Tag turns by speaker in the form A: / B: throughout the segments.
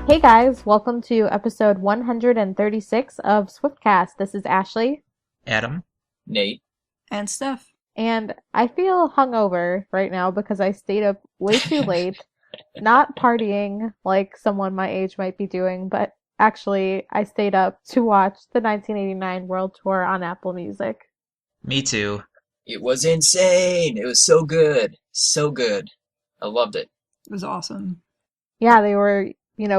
A: Hey guys, welcome to episode 136 of Swiftcast. This is Ashley,
B: Adam.
C: Nate.
D: And Steph.
A: and I feel hungover right now because I stayed up way too late, not partying like someone my age might be doing, but actually I stayed up to watch the 1989 World Tour on Apple Music.
B: Me too.
C: It was insane. It was so good. So good. I loved it.
D: It was awesome.
A: Yeah, they were,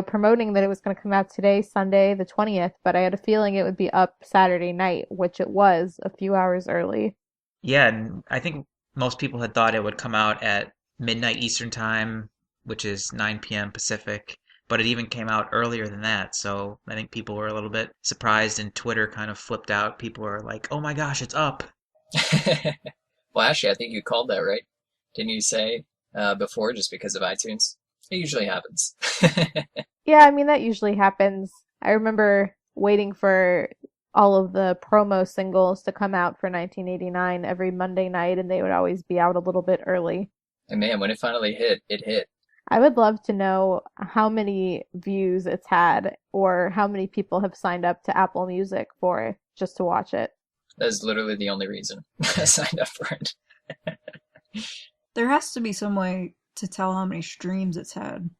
A: promoting that it was going to come out today, Sunday, the 20th, but I had a feeling it would be up Saturday night, which it was a few hours early.
B: Yeah, and I think most people had thought it would come out at midnight Eastern time, which is 9 p.m. Pacific, but it even came out earlier than that. So I think people were a little bit surprised, and Twitter kind of flipped out. People were like, "Oh my gosh, it's up."
C: Well, actually, I think you called that right. Didn't you say before just because of iTunes? It usually happens.
A: Yeah, I mean, that usually happens. I remember waiting for all of the promo singles to come out for 1989 every Monday night, and they would always be out a little bit early.
C: And man, when it finally hit, it hit.
A: I would love to know how many views it's had or how many people have signed up to Apple Music for it just to watch it.
C: That is literally the only reason I signed up for it.
D: There has to be some way to tell how many streams it's had.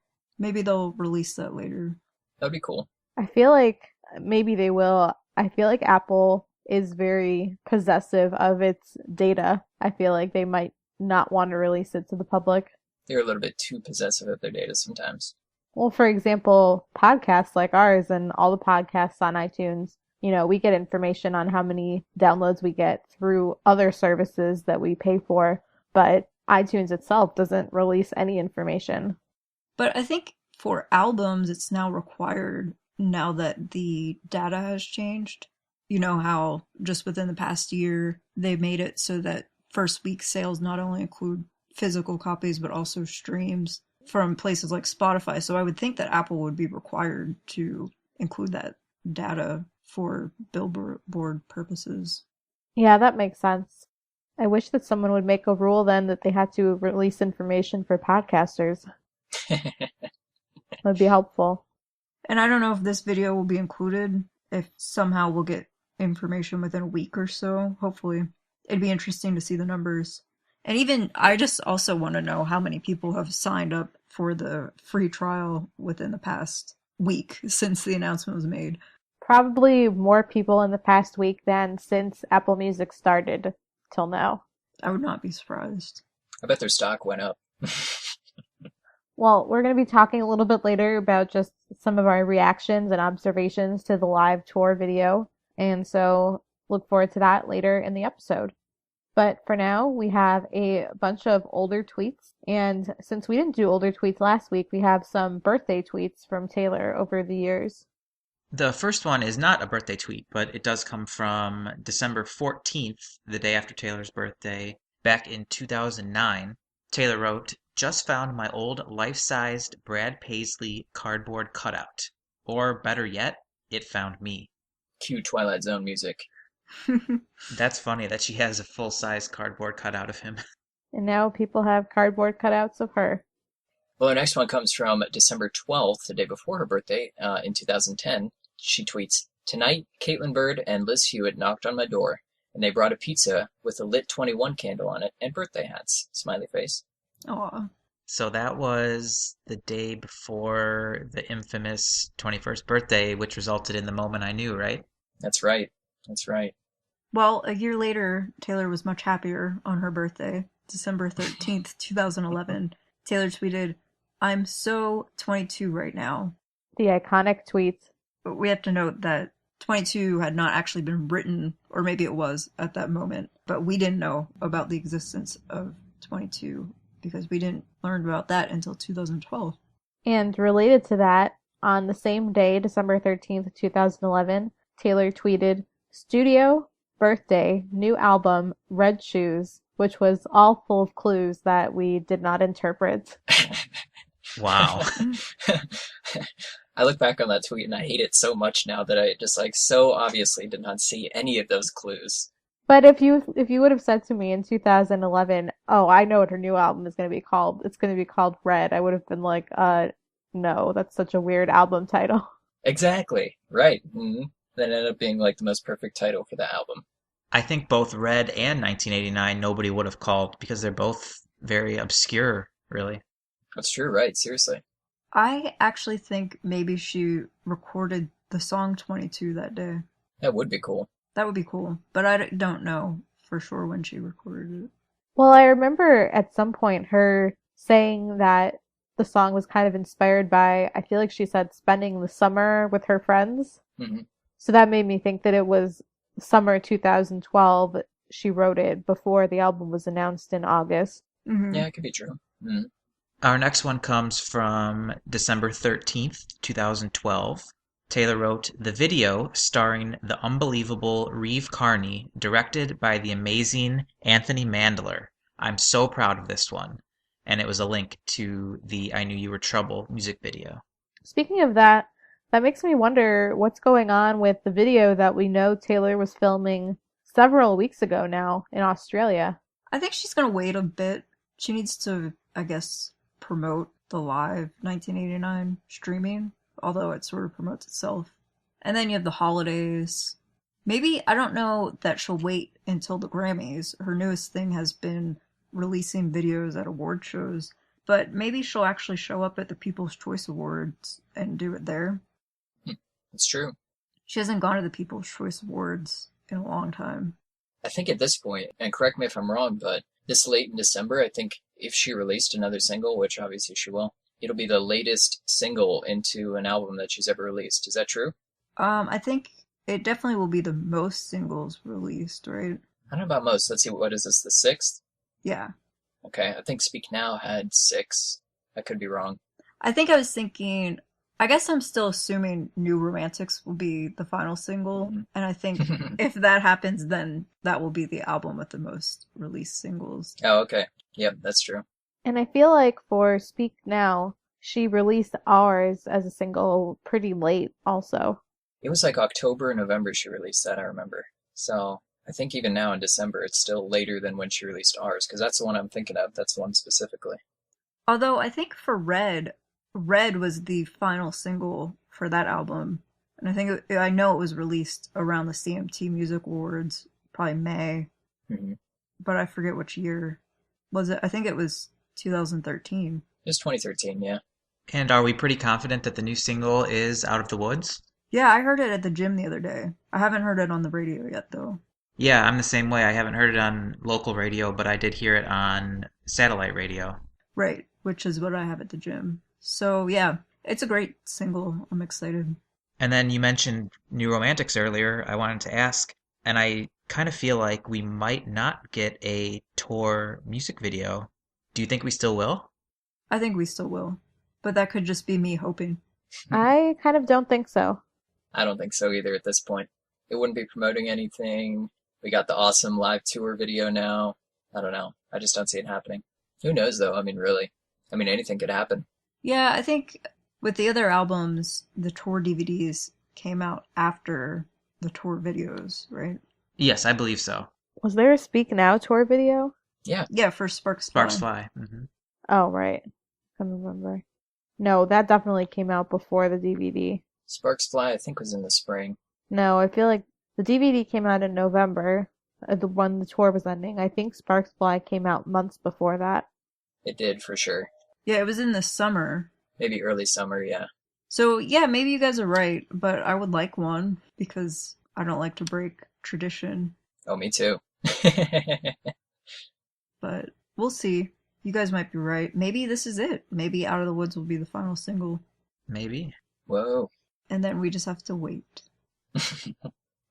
D: Maybe they'll release that later.
C: That'd be cool.
A: I feel like maybe they will. I feel like Apple is very possessive of its data. I feel like they might not want to release it to the public.
C: They're a little bit too possessive of their data sometimes.
A: Well, for example, podcasts like ours and all the podcasts on iTunes, we get information on how many downloads we get through other services that we pay for, but iTunes itself doesn't release any information.
D: But I think for albums, it's now required now that the data has changed. You know how just within the past year, they made it so that first week sales not only include physical copies, but also streams from places like Spotify. So I would think that Apple would be required to include that data for billboard purposes.
A: Yeah, that makes sense. I wish that someone would make a rule then that they had to release information for podcasters. That'd be helpful.
D: And I don't know if this video will be included, if somehow we'll get information within a week or so, hopefully. It'd be interesting to see the numbers. And even, I just also want to know how many people have signed up for the free trial within the past week since the announcement was made.
A: Probably more people in the past week than since Apple Music started till now.
D: I would not be surprised.
C: I bet their stock went up.
A: Well, we're going to be talking a little bit later about just some of our reactions and observations to the live tour video, and so look forward to that later in the episode. But for now, we have a bunch of older tweets, and since we didn't do older tweets last week, we have some birthday tweets from Taylor over the years.
B: The first one is not a birthday tweet, but it does come from December 14th, the day after Taylor's birthday, back in 2009. Taylor wrote, "Just found my old life-sized Brad Paisley cardboard cutout. Or better yet, it found me."
C: Cue Twilight Zone music.
B: That's funny that she has a full-size cardboard cutout of him.
A: And now people have cardboard cutouts of her.
C: Well, our next one comes from December 12th, the day before her birthday, in 2010. She tweets, "Tonight, Caitlin Bird and Liz Hewitt knocked on my door, and they brought a pizza with a lit 21 candle on it and birthday hats." Smiley face.
D: Aw.
B: So that was the day before the infamous 21st birthday, which resulted in the moment I knew, right?
C: That's right. That's right.
D: Well, a year later, Taylor was much happier on her birthday, December 13th, 2011. Taylor tweeted, "I'm so 22 right now."
A: The iconic tweets.
D: But we have to note that 22 had not actually been written, or maybe it was at that moment, but we didn't know about the existence of 22 because we didn't learn about that until 2012.
A: And related to that, on the same day, December 13th, 2011, Taylor tweeted, "Studio, birthday, new album, red shoes," which was all full of clues that we did not interpret.
B: Wow.
C: I look back on that tweet and I hate it so much now that I just so obviously did not see any of those clues.
A: But if you would have said to me in 2011, "Oh, I know what her new album is going to be called. It's going to be called Red," I would have been like, no, that's such a weird album title.
C: Exactly. Right. That ended up being like the most perfect title for the album.
B: I think both Red and 1989 nobody would have called because they're both very obscure, really.
C: That's true, right? Seriously.
D: I actually think maybe she recorded the song 22 that day.
C: That would be cool.
D: That would be cool, but I don't know for sure when she recorded it.
A: Well, I remember at some point her saying that the song was kind of inspired by, I feel like she said, spending the summer with her friends.
C: hmm
A: So that made me think that it was summer 2012 she wrote it before the album was announced in August.
D: Mm-hmm.
C: Yeah, it could be true.
B: Our next one comes from December 13th, 2012. Taylor wrote, "The video starring the unbelievable Reeve Carney, directed by the amazing Anthony Mandler. I'm so proud of this one." And it was a link to the I Knew You Were Trouble music video.
A: Speaking of that, that makes me wonder what's going on with the video that we know Taylor was filming several weeks ago now in Australia.
D: I think she's gonna wait a bit. She needs to, I guess, promote the live 1989 streaming, although it sort of promotes itself. And then you have the holidays. Maybe, I don't know that she'll wait until the Grammys. Her newest thing has been releasing videos at award shows, but maybe she'll actually show up at the People's Choice Awards and do it there.
C: It's true.
D: She hasn't gone to the People's Choice Awards in a long time.
C: I think at this point, and correct me if I'm wrong, but this late in December, I think if she released another single, which obviously she will, it'll be the latest single into an album that she's ever released. Is that true?
D: I think it definitely will be the most singles released, right?
C: I don't know about most. Let's see, what is this, the 6th?
D: Yeah.
C: Okay, I think Speak Now had 6. I could be wrong.
D: I think I was thinking, I guess I'm still assuming New Romantics will be the final single, and I think if that happens, then that will be the album with the most released singles.
C: Oh, okay. Yep, that's true.
A: And I feel like for Speak Now, she released Ours as a single pretty late also.
C: It was like October or November she released that, I remember. So I think even now in December, it's still later than when she released Ours, because that's the one I'm thinking of. That's the one specifically.
D: Although I think for Red was the final single for that album. And I think I know it was released around the CMT Music Awards, probably May. But I forget which year. Was it? I think it was 2013.
C: It was 2013, yeah.
B: And are we pretty confident that the new single is Out of the Woods?
D: Yeah, I heard it at the gym the other day. I haven't heard it on the radio yet, though.
B: Yeah, I'm the same way. I haven't heard it on local radio, but I did hear it on satellite radio.
D: Right, which is what I have at the gym. So, yeah, it's a great single. I'm excited.
B: And then you mentioned New Romantics earlier. I wanted to ask, and I kind of feel like we might not get a tour music video. Do you think we still will?
D: I think we still will. But that could just be me hoping.
A: I kind of don't think so.
C: I don't think so either at this point. It wouldn't be promoting anything. We got the awesome live tour video now. I don't know. I just don't see it happening. Who knows, though? I mean, really. I mean, anything could happen.
D: Yeah, I think with the other albums, the tour DVDs came out after the tour videos, right?
B: Yes, I believe so.
A: Was there a Speak Now tour video?
C: Yeah.
D: Yeah, for Sparks Fly.
B: Sparks Fly. Mm-hmm.
A: Oh, right. I remember. No, that definitely came out before the DVD.
C: Sparks Fly, I think, was in the spring.
A: No, I feel like the DVD came out in November, when the tour was ending. I think Sparks Fly came out months before that.
C: It did, for sure.
D: Yeah, it was in the summer.
C: Maybe early summer, yeah.
D: So, yeah, maybe you guys are right, but I would like one because I don't like to break tradition.
C: Oh, me too.
D: But we'll see. You guys might be right. Maybe this is it. Maybe Out of the Woods will be the final single.
B: Maybe.
C: Whoa.
D: And then we just have to wait.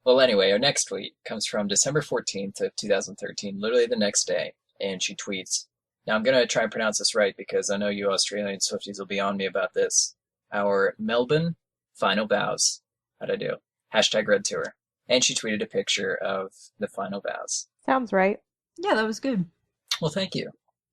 C: Well, anyway, our next tweet comes from December 14th of 2013, literally the next day, and she tweets, now I'm going to try and pronounce this right because I know you Australian Swifties will be on me about this. Our Melbourne final bows. How'd I do? Hashtag Red Tour. And she tweeted a picture of the final bows.
A: Sounds right.
D: Yeah, that was good.
C: Well, thank you.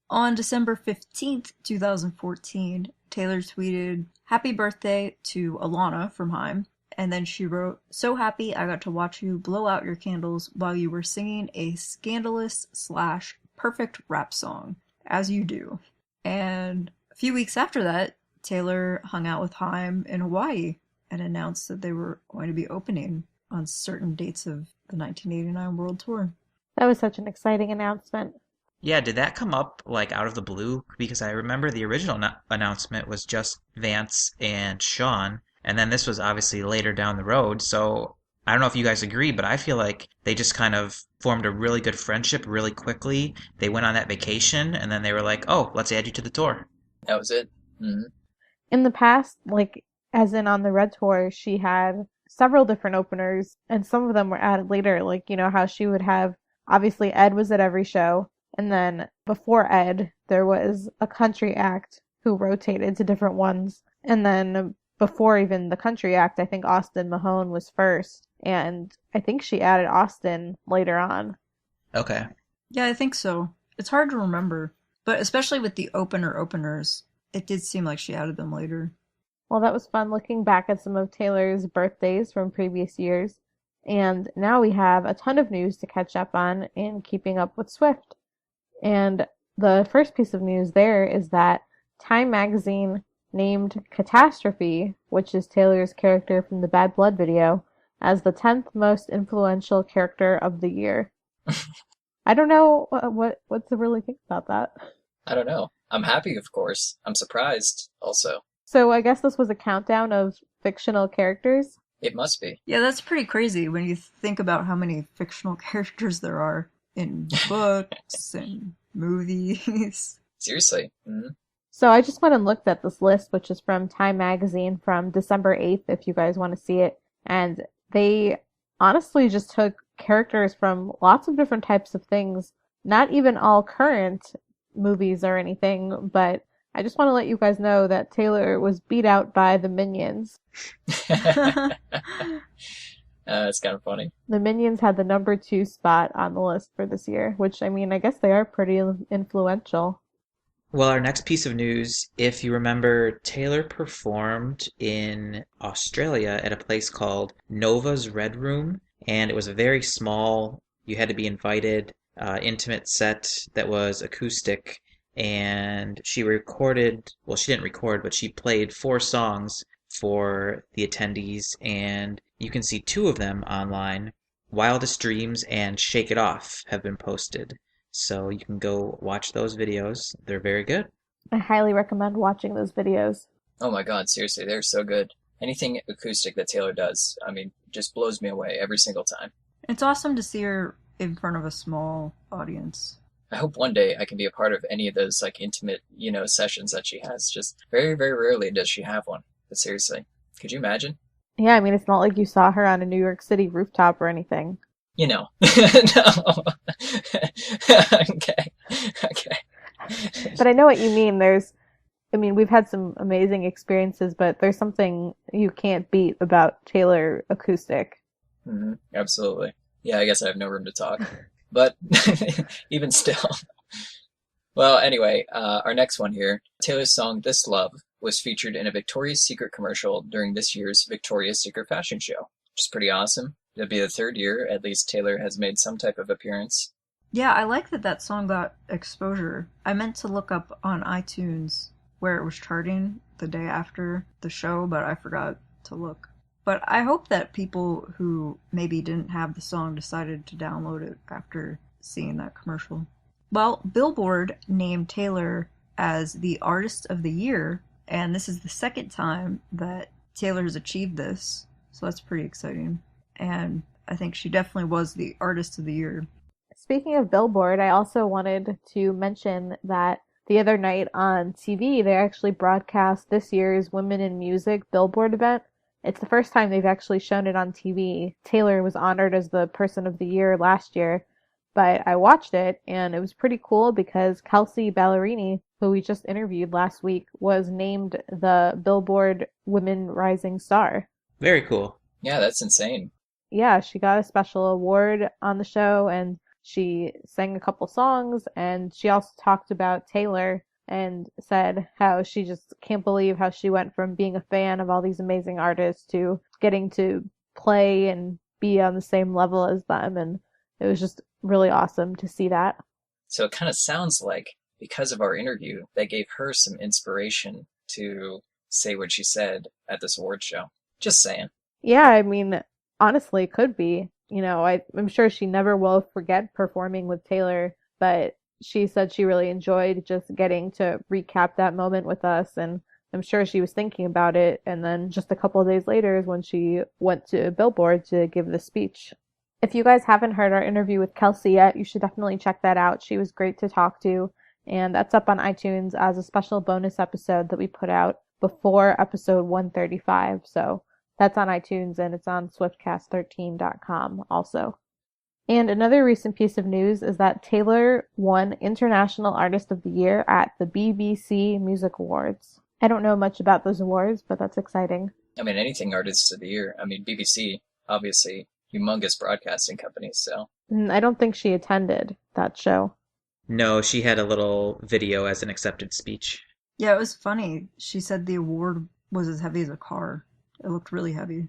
D: On December 15th, 2014, Taylor tweeted, "Happy birthday to Alana from Haim." And then she wrote, "So happy I got to watch you blow out your candles while you were singing a scandalous/perfect rap song, as you do." And a few weeks after that, Taylor hung out with Haim in Hawaii and announced that they were going to be opening on certain dates of the 1989 World Tour.
A: That was such an exciting announcement.
B: Yeah, did that come up like out of the blue? Because I remember the original announcement was just Vance and Sean, and then this was obviously later down the road. So I don't know if you guys agree, but I feel like they just kind of formed a really good friendship really quickly. They went on that vacation, and then they were like, "Oh, let's add you to the tour."
C: That was it. Mm-hmm.
A: In the past, like as in on the Red Tour, she had several different openers, and some of them were added later. Like, you know, how she would have, obviously, Ed was at every show. And then before Ed, there was a country act who rotated to different ones. And then before even the country act, I think Austin Mahone was first. And I think she added Austin later on.
B: Okay.
D: Yeah, I think so. It's hard to remember. But especially with the openers, it did seem like she added them later.
A: Well, that was fun looking back at some of Taylor's birthdays from previous years. And now we have a ton of news to catch up on in keeping up with Swift. And the first piece of news there is that Time magazine named Catastrophe, which is Taylor's character from the Bad Blood video, as the 10th most influential character of the year. I don't know what to really think about that.
C: I don't know. I'm happy, of course. I'm surprised, also.
A: So I guess this was a countdown of fictional characters?
C: It must be.
D: Yeah, that's pretty crazy when you think about how many fictional characters there are in books and movies.
C: Seriously. Mm-hmm.
A: So I just went and looked at this list, which is from Time magazine from December 8th, if you guys want to see it. And they honestly just took characters from lots of different types of things, not even all current movies or anything, but I just want to let you guys know that Taylor was beat out by the Minions.
C: It's kind of funny.
A: The Minions had the number 2 spot on the list for this year, which, I mean, I guess they are pretty influential.
B: Well, our next piece of news, if you remember, Taylor performed in Australia at a place called Nova's Red Room, and it was a very small, you had to be invited, intimate set that was acoustic, and she recorded, well, she didn't record, but she played 4 songs for the attendees, and you can see 2 of them online. Wildest Dreams and Shake It Off have been posted. So you can go watch those videos. They're very good.
A: I highly recommend watching those videos.
C: Oh my god, seriously, they're so good. Anything acoustic that Taylor does, I mean, just blows me away every single time.
D: It's awesome to see her in front of a small audience.
C: I hope one day I can be a part of any of those, like, intimate, sessions that she has. Just very, very rarely does she have one. But seriously, could you imagine?
A: Yeah, I mean, it's not like you saw her on a New York City rooftop or anything.
C: No. Okay.
A: But I know what you mean. We've had some amazing experiences, but there's something you can't beat about Taylor acoustic.
C: Mm-hmm. Absolutely. Yeah, I guess I have no room to talk. But even still. Well, anyway, our next one here, Taylor's song This Love was featured in a Victoria's Secret commercial during this year's Victoria's Secret fashion show, which is pretty awesome. It'll be the 3rd year, at least, Taylor has made some type of appearance.
D: Yeah, I like that song got exposure. I meant to look up on iTunes where it was charting the day after the show, but I forgot to look. But I hope that people who maybe didn't have the song decided to download it after seeing that commercial. Well, Billboard named Taylor as the Artist of the Year, and this is the 2nd time that Taylor has achieved this, so that's pretty exciting. And I think she definitely was the Artist of the Year.
A: Speaking of Billboard, I also wanted to mention that the other night on TV, they actually broadcast this year's Women in Music Billboard event. It's the first time they've actually shown it on TV. Taylor was honored as the Person of the Year last year, but I watched it, and it was pretty cool because Kelsey Ballerini, who we just interviewed last week, was named the Billboard Women Rising Star.
B: Very cool.
C: Yeah, that's insane.
A: Yeah, she got a special award on the show, and she sang a couple songs, and she also talked about Taylor and said how she just can't believe how she went from being a fan of all these amazing artists to getting to play and be on the same level as them, and it was just really awesome to see that.
C: So it kind of sounds like, because of our interview, that gave her some inspiration to say what she said at this award show. Just saying.
A: Yeah, I mean, honestly, it could be. I'm sure she never will forget performing with Taylor, but she said she really enjoyed just getting to recap that moment with us, and I'm sure she was thinking about it. And then just a couple of days later is when she went to Billboard to give the speech. If you guys haven't heard our interview with Kelsey yet, you should definitely check that out. She was great to talk to, and that's up on iTunes as a special bonus episode that we put out before episode 135. So that's on iTunes, and it's on swiftcast13.com also. And another recent piece of news is that Taylor won International Artist of the Year at the BBC Music Awards. I don't know much about those awards, but that's exciting.
C: I mean, anything Artist of the Year. I mean, BBC, obviously, humongous broadcasting companies, so.
A: I don't think she attended that show.
B: No, she had a little video as an acceptance speech.
D: Yeah, it was funny. She said the award was as heavy as a car. It looked really heavy.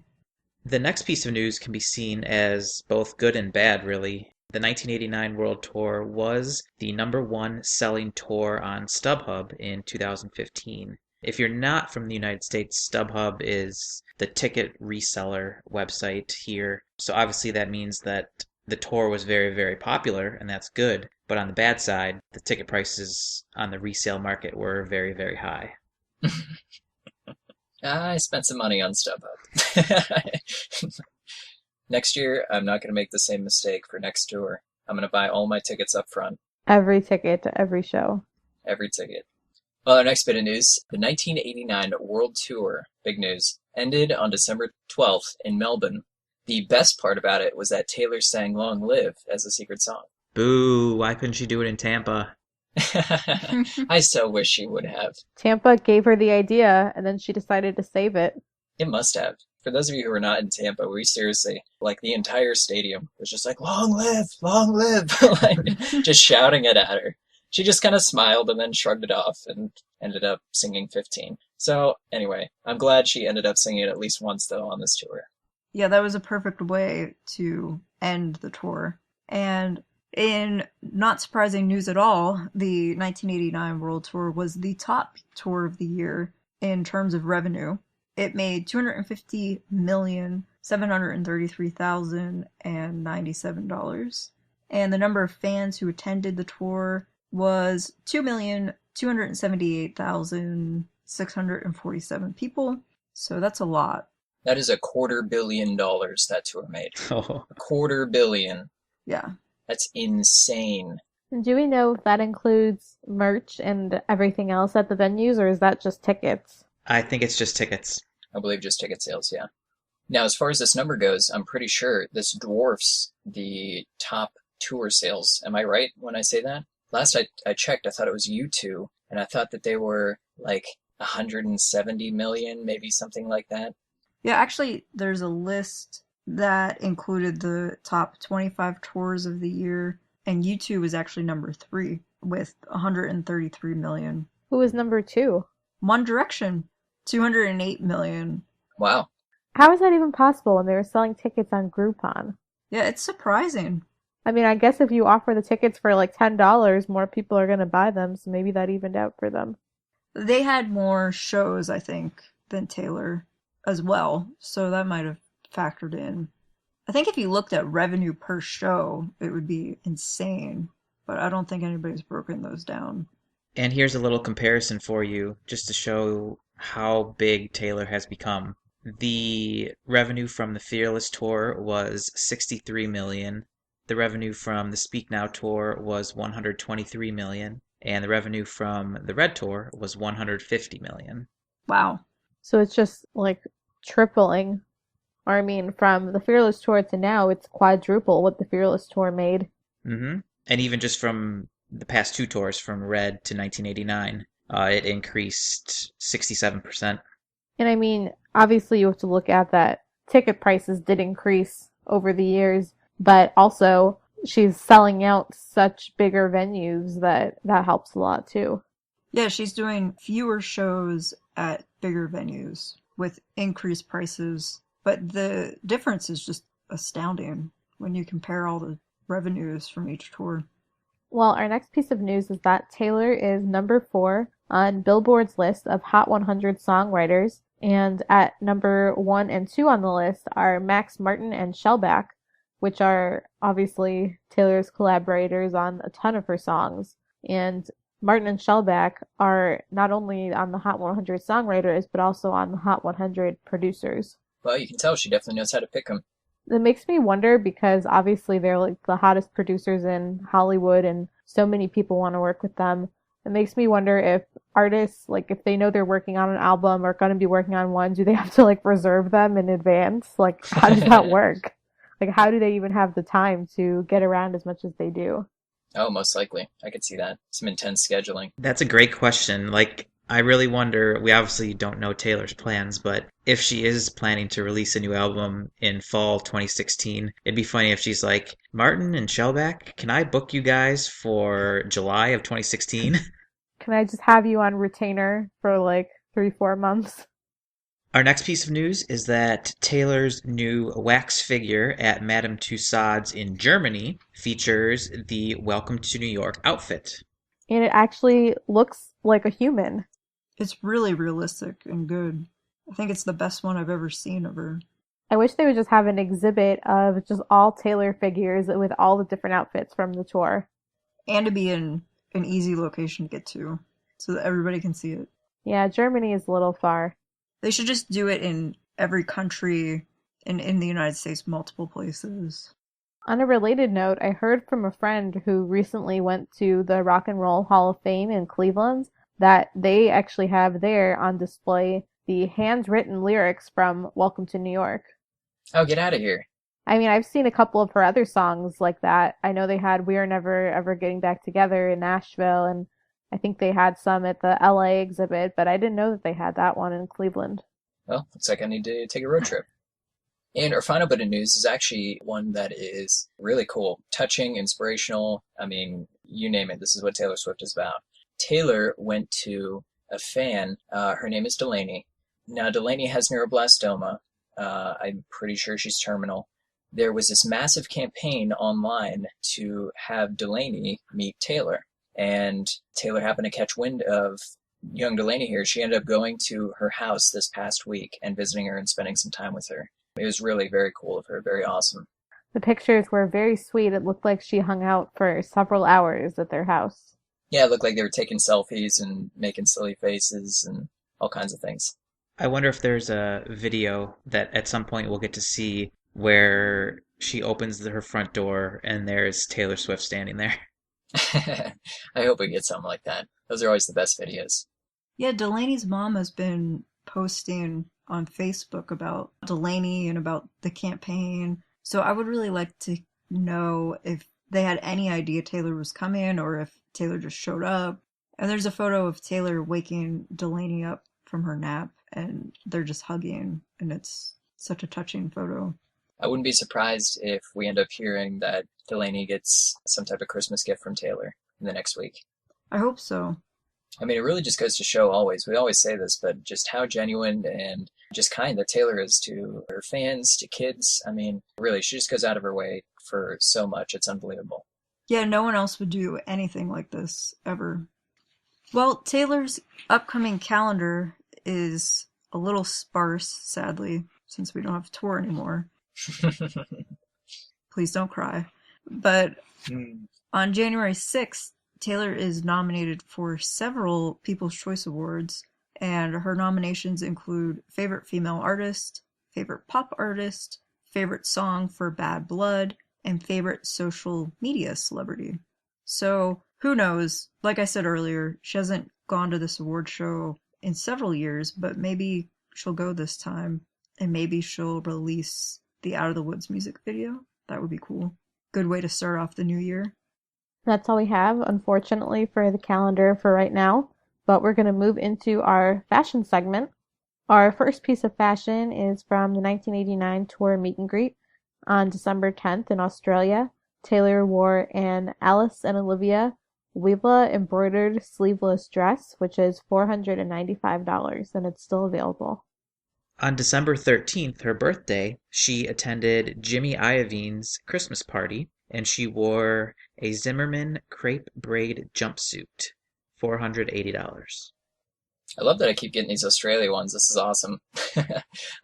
B: The next piece of news can be seen as both good and bad, really. The 1989 World Tour was the #1 selling tour on StubHub in 2015. If you're not from the United States, StubHub is the ticket reseller website here. So obviously that means that the tour was very, very popular, and that's good. But on the bad side, the ticket prices on the resale market were very, very high.
C: I spent some money on StubHub. Next year, I'm not going to make the same mistake for next tour. I'm going to buy all my tickets up front.
A: Every ticket to every show.
C: Every ticket. Well, our next bit of news, the 1989 World Tour, big news, ended on December 12th in Melbourne. The best part about it was that Taylor sang Long Live as a secret song.
B: Boo, why couldn't she do it in Tampa?
C: I so wish she would have.
A: Tampa gave her the idea, and then she decided to save it.
C: It must have. For those of you who are not in Tampa, we seriously, like the entire stadium was just like, long live, like, just shouting it at her. She just kind of smiled and then shrugged it off and ended up singing 15. So anyway, I'm glad she ended up singing it at least once, though, on this tour.
D: Yeah, that was a perfect way to end the tour. And in not surprising news at all, the 1989 World Tour was the top tour of the year in terms of revenue. It made $250,733,097. And the number of fans who attended the tour was 2,278,647 people. So that's a lot.
C: That is $250 million that tour made.
B: Oh.
C: $250 million.
D: Yeah.
C: That's insane.
A: Do we know if that includes merch and everything else at the venues, or is that just tickets?
B: I think it's just tickets.
C: I believe just ticket sales, yeah. Now, as far as this number goes, I'm pretty sure this dwarfs the top tour sales. Am I right when I say that? Last I checked, I thought it was U2, and I thought that they were like 170 million, maybe something like that.
D: Yeah, actually, there's a list that included the top 25 tours of the year, and U2 was actually number 3 with 133 million.
A: Who was number 2?
D: One Direction, 208 million.
C: Wow.
A: How is that even possible when they were selling tickets on Groupon?
D: Yeah, it's surprising.
A: I mean, I guess if you offer the tickets for like $10, more people are going to buy them, so maybe that evened out for them.
D: They had more shows, I think, than Taylor as well, so that might have factored in. I think if you looked at revenue per show, it would be insane, but I don't think anybody's broken those down.
B: And here's a little comparison for you, just to show how big Taylor has become. The revenue from the Fearless Tour was $63 million. The revenue from the Speak Now Tour was $123 million. And the revenue from the Red Tour was $150 million.
D: Wow.
A: So it's just like tripling. Or I mean, from the Fearless Tour to now, it's quadruple what the Fearless Tour made.
B: Mm-hmm. And even just from the past 2 tours, from Red to 1989, it increased 67%.
A: And I mean, obviously you have to look at that ticket prices did increase over the years, but also she's selling out such bigger venues that helps a lot too.
D: Yeah, she's doing fewer shows at bigger venues with increased prices, but the difference is just astounding when you compare all the revenues from each tour.
A: Well, our next piece of news is that Taylor is number 4 on Billboard's list of Hot 100 songwriters, and at number 1 and 2 on the list are Max Martin and Shellback, which are obviously Taylor's collaborators on a ton of her songs. And Martin and Shellback are not only on the Hot 100 songwriters, but also on the Hot 100 producers.
C: Well, you can tell she definitely knows how to pick them.
A: It makes me wonder because obviously they're like the hottest producers in Hollywood and so many people want to work with them. It makes me wonder if artists, like if they know they're working on an album or going to be working on one, do they have to like reserve them in advance? Like how does that work? Like how do they even have the time to get around as much as they do?
C: Oh, most likely. I could see that. Some intense scheduling.
B: That's a great question. Like, I really wonder, we obviously don't know Taylor's plans, but if she is planning to release a new album in fall 2016, it'd be funny if she's like, Martin and Shellback, can I book you guys for July of 2016?
A: Can I just have you on retainer for like 3-4 months?
B: Our next piece of news is that Taylor's new wax figure at Madame Tussauds in Germany features the Welcome to New York outfit.
A: And it actually looks like a human.
D: It's really realistic and good. I think it's the best one I've ever seen of her.
A: I wish they would just have an exhibit of just all Taylor figures with all the different outfits from the tour.
D: And to be in an easy location to get to, so that everybody can see it.
A: Yeah, Germany is a little far.
D: They should just do it in every country and in the United States, multiple places.
A: On a related note, I heard from a friend who recently went to the Rock and Roll Hall of Fame in Cleveland that they actually have there on display the handwritten lyrics from Welcome to New York.
C: Oh, get out of here.
A: I mean, I've seen a couple of her other songs like that. I know they had We Are Never Ever Getting Back Together in Nashville, and I think they had some at the LA exhibit, but I didn't know that they had that one in Cleveland.
C: Well, looks like I need to take a road trip. And our final bit of news is actually one that is really cool, touching, inspirational. I mean, you name it. This is what Taylor Swift is about. Taylor went to a fan. Her name is Delaney. Now, Delaney has neuroblastoma. I'm pretty sure she's terminal. There was this massive campaign online to have Delaney meet Taylor. And Taylor happened to catch wind of young Delaney here. She ended up going to her house this past week and visiting her and spending some time with her. It was really very cool of her, very awesome.
A: The pictures were very sweet. It looked like she hung out for several hours at their house.
C: Yeah, it looked like they were taking selfies and making silly faces and all kinds of things.
B: I wonder if there's a video that at some point we'll get to see where she opens her front door and there's Taylor Swift standing there.
C: I hope we get something like that. Those are always the best videos.
D: Yeah, Delaney's mom has been posting on Facebook about Delaney and about the campaign. So I would really like to know if they had any idea Taylor was coming or if Taylor just showed up. And there's a photo of Taylor waking Delaney up from her nap and they're just hugging, and it's such a touching photo.
C: I wouldn't be surprised if we end up hearing that Delaney gets some type of Christmas gift from Taylor in the next week.
D: I hope so.
C: I mean, it really just goes to show we always say this, but just how genuine and just kind that Taylor is to her fans, to kids. I mean, really, she just goes out of her way for so much. It's unbelievable.
D: Yeah, no one else would do anything like this, ever. Well, Taylor's upcoming calendar is a little sparse, sadly, since we don't have a tour anymore. Please don't cry. But on January 6th, Taylor is nominated for several People's Choice Awards, and her nominations include Favorite Female Artist, Favorite Pop Artist, Favorite Song for Bad Blood, and Favorite Social Media Celebrity. So, who knows? Like I said earlier, she hasn't gone to this award show in several years, but maybe she'll go this time, and maybe she'll release the Out of the Woods music video. That would be cool. Good way to start off the new year.
A: That's all we have, unfortunately, for the calendar for right now. But we're going to move into our fashion segment. Our first piece of fashion is from the 1989 tour meet and greet. On December 10th in Australia, Taylor wore an Alice and Olivia Wibla embroidered sleeveless dress, which is $495, and it's still available.
B: On December 13th, her birthday, she attended Jimmy Iovine's Christmas party, and she wore a Zimmerman crepe braid jumpsuit, $480.
C: I love that I keep getting these Australia ones. This is awesome.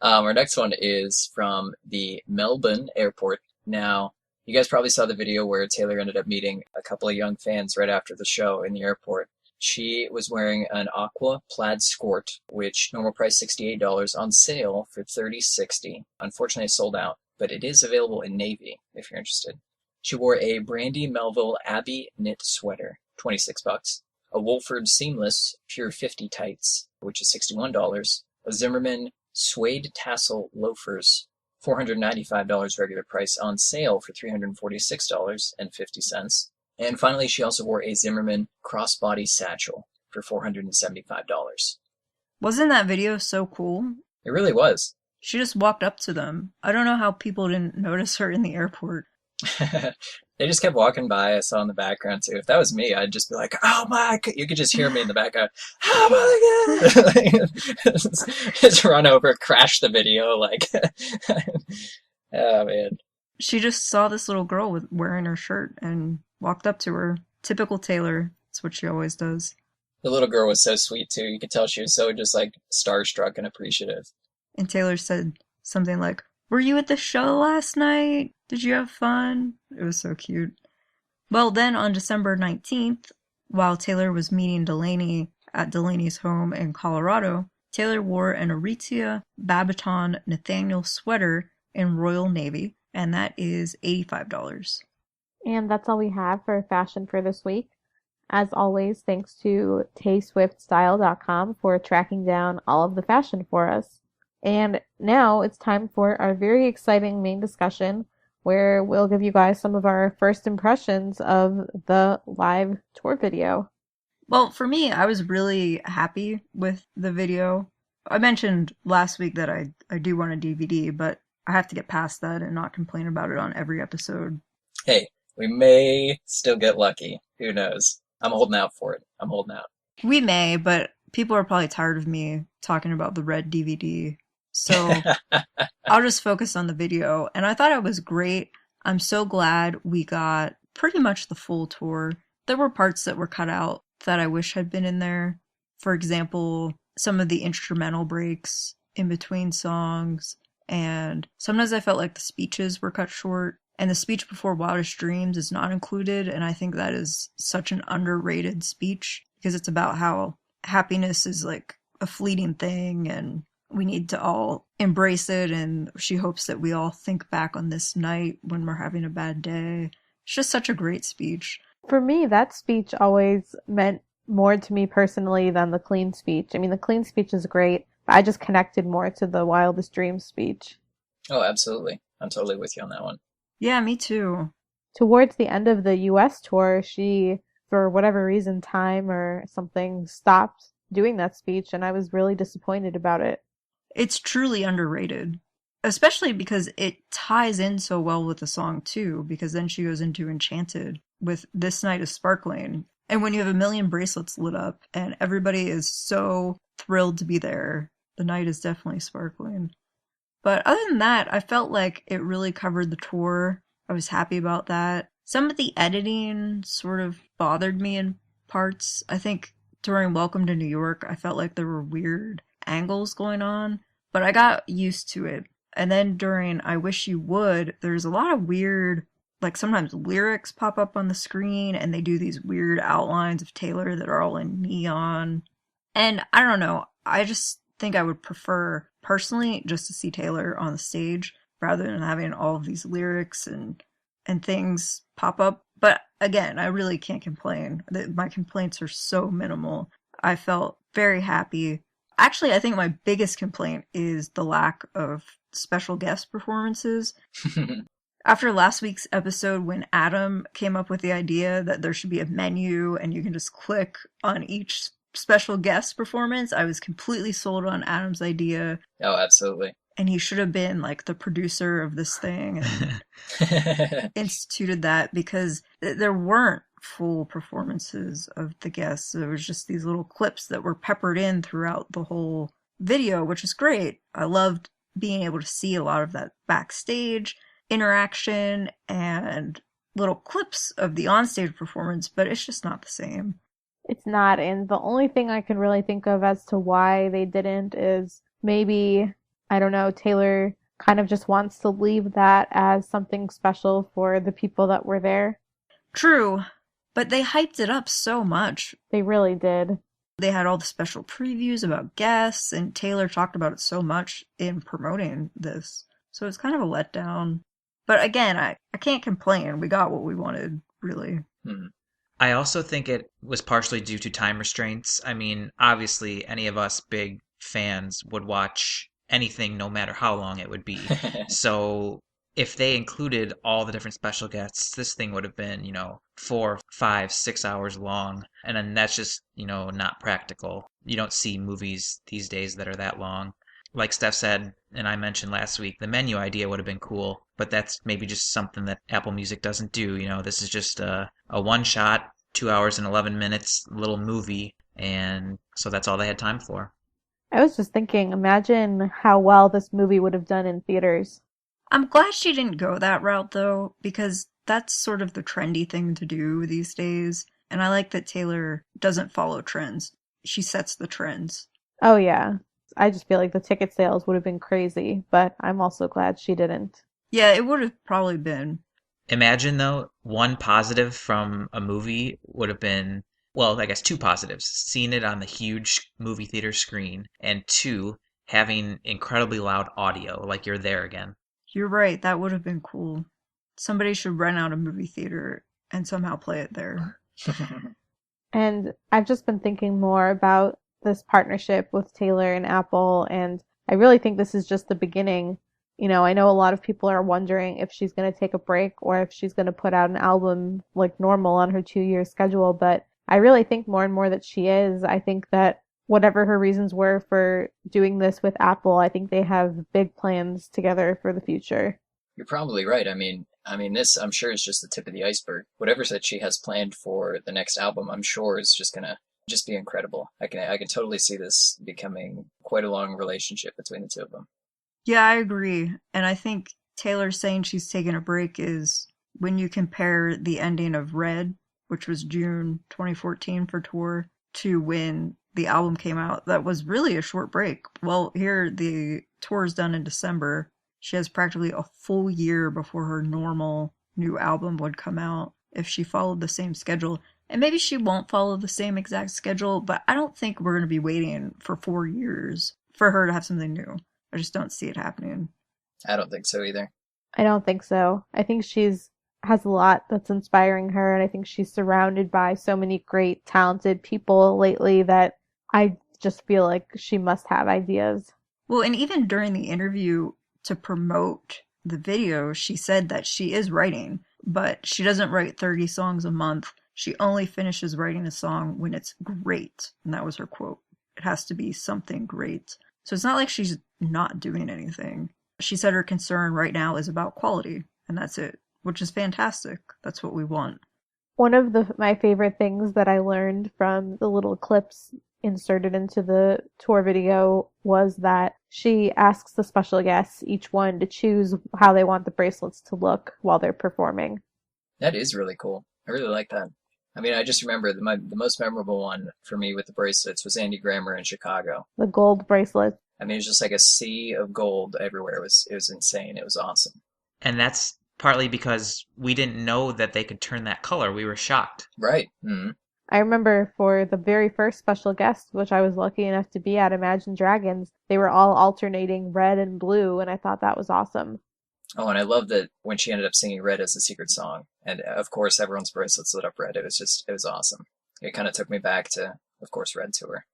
C: Our next one is from the Melbourne airport. Now, you guys probably saw the video where Taylor ended up meeting a couple of young fans right after the show in the airport. She was wearing an aqua plaid skirt, which normal price $68, on sale for $30.60. Unfortunately, sold out, but it is available in navy if you're interested. She wore a Brandy Melville Abbey knit sweater, $26. A Wolford Seamless Pure 50 tights, which is $61. A Zimmerman Suede Tassel loafers, $495 regular price, on sale for $346.50. And finally, she also wore a Zimmerman crossbody satchel for $475.
D: Wasn't that video so cool?
C: It really was.
D: She just walked up to them. I don't know how people didn't notice her in the airport.
C: They just kept walking by. I saw in the background too. If that was me, I'd just be like, "Oh my God!" You could just hear me in the background. Oh my God! Just run over, crash the video, like. Oh man.
D: She just saw this little girl wearing her shirt and walked up to her. Typical Taylor. That's what she always does.
C: The little girl was so sweet too. You could tell she was so just like starstruck and appreciative.
D: And Taylor said something like, "Were you at the show last night? Did you have fun?" It was so cute. Well, then on December 19th, while Taylor was meeting Delaney at Delaney's home in Colorado, Taylor wore an Aritzia Babaton Nathaniel sweater in Royal Navy, and that is $85.
A: And that's all we have for fashion for this week. As always, thanks to tayswiftstyle.com for tracking down all of the fashion for us. And now it's time for our very exciting main discussion, where we'll give you guys some of our first impressions of the live tour video.
D: Well, for me, I was really happy with the video. I mentioned last week that I do want a DVD, but I have to get past that and not complain about it on every episode.
C: Hey, we may still get lucky. Who knows? I'm holding out for it. I'm holding out.
D: We may, but people are probably tired of me talking about the red DVD. So I'll just focus on the video. And I thought it was great. I'm so glad we got pretty much the full tour. There were parts that were cut out that I wish had been in there. For example, some of the instrumental breaks in between songs. And sometimes I felt like the speeches were cut short. And the speech before Wildest Dreams is not included. And I think that is such an underrated speech because it's about how happiness is like a fleeting thing and we need to all embrace it, and she hopes that we all think back on this night when we're having a bad day. It's just such a great speech.
A: For me, that speech always meant more to me personally than the clean speech. I mean, the clean speech is great, but I just connected more to the Wildest Dreams speech.
C: Oh, absolutely. I'm totally with you on that one.
D: Yeah, me too.
A: Towards the end of the US tour, she, for whatever reason, time or something, stopped doing that speech, and I was really disappointed about it.
D: It's truly underrated, especially because it ties in so well with the song too, because then she goes into Enchanted with This Night is Sparkling. And when you have a million bracelets lit up and everybody is so thrilled to be there, the night is definitely sparkling. But other than that, I felt like it really covered the tour. I was happy about that. Some of the editing sort of bothered me in parts. I think during Welcome to New York, I felt like there were weird angles going on, but I got used to it. And then during I Wish You Would, there's a lot of weird, like sometimes lyrics pop up on the screen and they do these weird outlines of Taylor that are all in neon. And I don't know, I just think I would prefer personally just to see Taylor on the stage rather than having all of these lyrics and things pop up. But again, I really can't complain. My complaints are so minimal. I felt very happy. Actually, I think my biggest complaint is the lack of special guest performances. After last week's episode, when Adam came up with the idea that there should be a menu and you can just click on each special guest performance, I was completely sold on Adam's idea.
C: Oh, absolutely.
D: And he should have been like the producer of this thing and instituted that, because there weren't full performances of the guests. There was just these little clips that were peppered in throughout the whole video, which is great. I loved being able to see a lot of that backstage interaction and little clips of the onstage performance, but it's just not the same.
A: It's not, and the only thing I can really think of as to why they didn't is maybe, I don't know, Taylor kind of just wants to leave that as something special for the people that were there.
D: True, but they hyped it up so much.
A: They really did.
D: They had all the special previews about guests, and Taylor talked about it so much in promoting this. So it's kind of a letdown. But again, I can't complain. We got what we wanted, really.
B: I also think it was partially due to time restraints. I mean, obviously, any of us big fans would watch anything no matter how long it would be. So if they included all the different special guests, this thing would have been, 4, 5, 6 hours long. And then that's just, not practical. You don't see movies these days that are that long. Like Steph said, and I mentioned last week, the menu idea would have been cool, but that's maybe just something that Apple Music doesn't do. This is just a one shot, 2 hours and 11 minutes little movie, and so that's all they had time for.
A: I was just thinking, imagine how well this movie would have done in theaters.
D: I'm glad she didn't go that route, though, because that's sort of the trendy thing to do these days. And I like that Taylor doesn't follow trends. She sets the trends.
A: Oh, yeah. I just feel like the ticket sales would have been crazy, but I'm also glad she didn't.
D: Yeah, it would have probably been.
B: Imagine, though, one positive from a movie would have been, well, I guess two positives. Seeing it on the huge movie theater screen, and two, having incredibly loud audio, like you're there again.
D: You're right, that would have been cool. Somebody should rent out a movie theater and somehow play it there.
A: And I've just been thinking more about this partnership with Taylor and Apple, and I really think this is just the beginning. I know a lot of people are wondering if she's going to take a break or if she's going to put out an album like normal on her 2-year schedule, but I really think more and more that she is. I think that whatever her reasons were for doing this with Apple, I think they have big plans together for the future.
C: You're probably right. I mean, this I'm sure is just the tip of the iceberg. Whatever that she has planned for the next album, I'm sure is just gonna just be incredible. I can totally see this becoming quite a long relationship between the two of them.
D: Yeah, I agree. And I think Taylor saying she's taking a break is when you compare the ending of Red, which was June 2014 for tour, to when the album came out. That was really a short break. Well, here the tour is done in December. She has practically a full year before her normal new album would come out if she followed the same schedule. And maybe she won't follow the same exact schedule, but I don't think we're going to be waiting for 4 years for her to have something new. I just don't see it happening.
C: I don't think so either.
A: I don't think so. I think she's has a lot that's inspiring her, and I think she's surrounded by so many great, talented people lately that I just feel like she must have ideas.
D: Well, and even during the interview to promote the video, she said that she is writing, but she doesn't write 30 songs a month. She only finishes writing a song when it's great. And that was her quote. It has to be something great. So it's not like she's not doing anything. She said her concern right now is about quality, and that's it, which is fantastic. That's what we want.
A: One of my favorite things that I learned from the little clips inserted into the tour video was that she asks the special guests, each one, to choose how they want the bracelets to look while they're performing.
C: That is really cool. I really like that. I mean, I just remember the most memorable one for me with the bracelets was Andy Grammer in Chicago.
A: The gold bracelet.
C: I mean, it was just like a sea of gold everywhere. It was insane. It was awesome.
B: And that's partly because we didn't know that they could turn that color. We were shocked.
C: Right. Mm-hmm.
A: I remember for the very first special guest, which I was lucky enough to be at Imagine Dragons, they were all alternating red and blue, and I thought that was awesome.
C: Oh, and I love that when she ended up singing Red as the secret song. And of course, everyone's bracelets lit up red. It was awesome. It kind of took me back to, of course, Red Tour.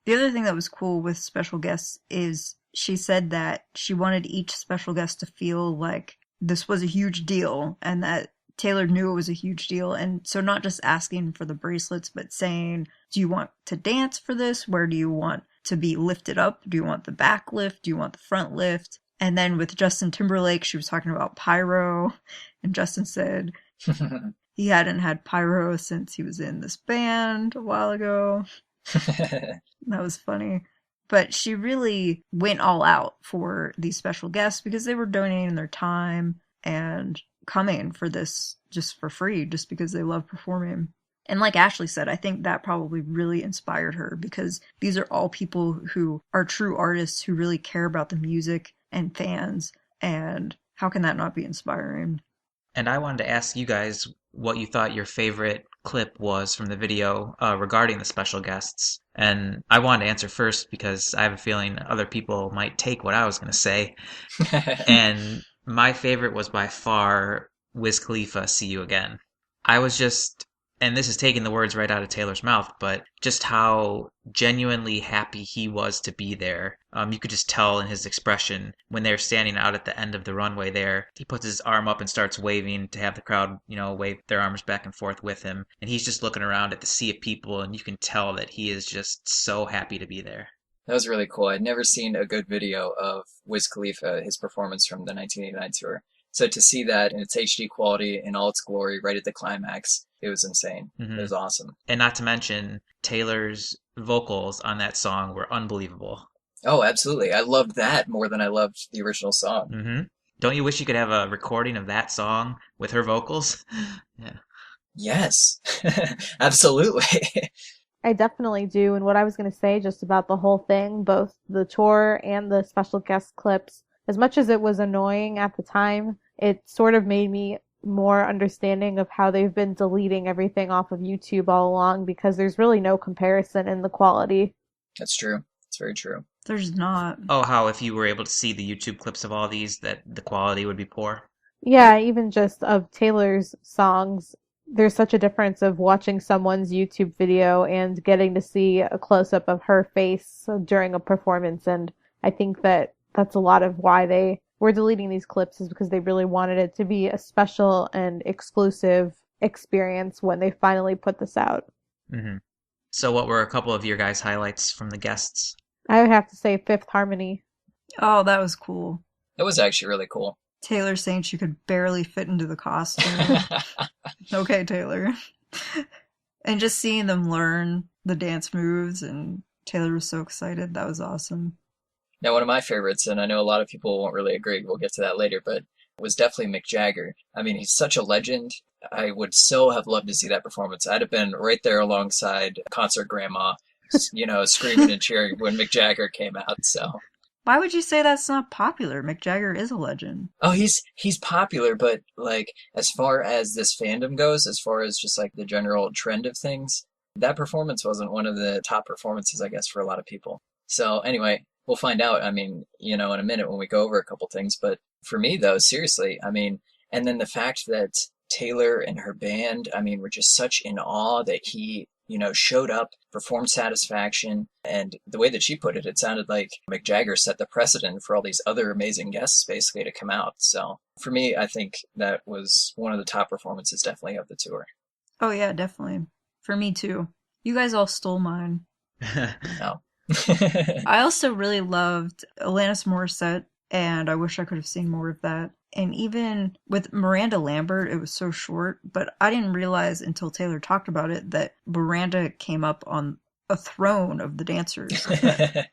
D: The other thing that was cool with special guests is she said that she wanted each special guest to feel like this was a huge deal and that Taylor knew it was a huge deal. And so not just asking for the bracelets, but saying, do you want to dance for this? Where do you want to be lifted up? Do you want the back lift? Do you want the front lift? And then with Justin Timberlake, she was talking about pyro. And Justin said he hadn't had pyro since he was in this band a while ago. That was funny. But she really went all out for these special guests because they were donating their time and coming for this just for free, just because they love performing. And like Ashley said, I think that probably really inspired her because these are all people who are true artists who really care about the music and fans. And how can that not be inspiring?
B: And I wanted to ask you guys what you thought your favorite clip was from the video regarding the special guests. And I wanted to answer first because I have a feeling other people might take what I was going to say. And my favorite was by far Wiz Khalifa, See You Again. I was just, and this is taking the words right out of Taylor's mouth, but just how genuinely happy he was to be there. You could just tell in his expression when they're standing out at the end of the runway there. He puts his arm up and starts waving to have the crowd, wave their arms back and forth with him. And he's just looking around at the sea of people, and you can tell that he is just so happy to be there.
C: That was really cool. I'd never seen a good video of Wiz Khalifa, his performance from the 1989 tour. So to see that in its HD quality in all its glory right at the climax, it was insane. It was awesome.
B: And not to mention, Taylor's vocals on that song were unbelievable.
C: Oh, absolutely. I loved that more than I loved the original song.
B: Don't you wish you could have a recording of that song with her vocals? Yeah.
C: Yes, absolutely.
A: I definitely do. And what I was going to say just about the whole thing, both the tour and the special guest clips, as much as it was annoying at the time, it sort of made me more understanding of how they've been deleting everything off of YouTube all along because there's really no comparison in the quality.
C: That's true. It's very true.
D: There's not.
B: Oh, how if you were able to see the YouTube clips of all these, that the quality would be poor?
A: Yeah, even just of Taylor's songs, there's such a difference of watching someone's YouTube video and getting to see a close-up of her face during a performance. And I think that that's a lot of why they were deleting these clips is because they really wanted it to be a special and exclusive experience when they finally put this out.
B: So what were a couple of your guys' highlights from the guests?
A: I would have to say Fifth Harmony.
D: Oh, that was cool.
C: That was actually really cool.
D: Taylor saying she could barely fit into the costume. Okay, Taylor. And just seeing them learn the dance moves, and Taylor was so excited. That was awesome.
C: Now, one of my favorites, and I know a lot of people won't really agree, we'll get to that later, but was definitely Mick Jagger. I mean, he's such a legend. I would so have loved to see that performance. I'd have been right there alongside concert grandma, screaming and cheering when Mick Jagger came out, so...
D: Why would you say that's not popular? Mick Jagger is a legend.
C: Oh, he's popular, but like as far as this fandom goes, as far as just like the general trend of things, that performance wasn't one of the top performances, I guess, for a lot of people. So anyway, we'll find out. I mean, in a minute when we go over a couple things, but for me though, seriously, I mean, and then the fact that Taylor and her band, I mean, were just such in awe that he, showed up, performed Satisfaction, and the way that she put it, it sounded like Mick Jagger set the precedent for all these other amazing guests basically to come out. So for me, I think that was one of the top performances definitely of the tour.
D: Oh yeah, definitely. For me too. You guys all stole mine.
C: No.
D: I also really loved Alanis Morissette, and I wish I could have seen more of that. And even with Miranda Lambert, it was so short, but I didn't realize until Taylor talked about it that Miranda came up on a throne of the dancers. I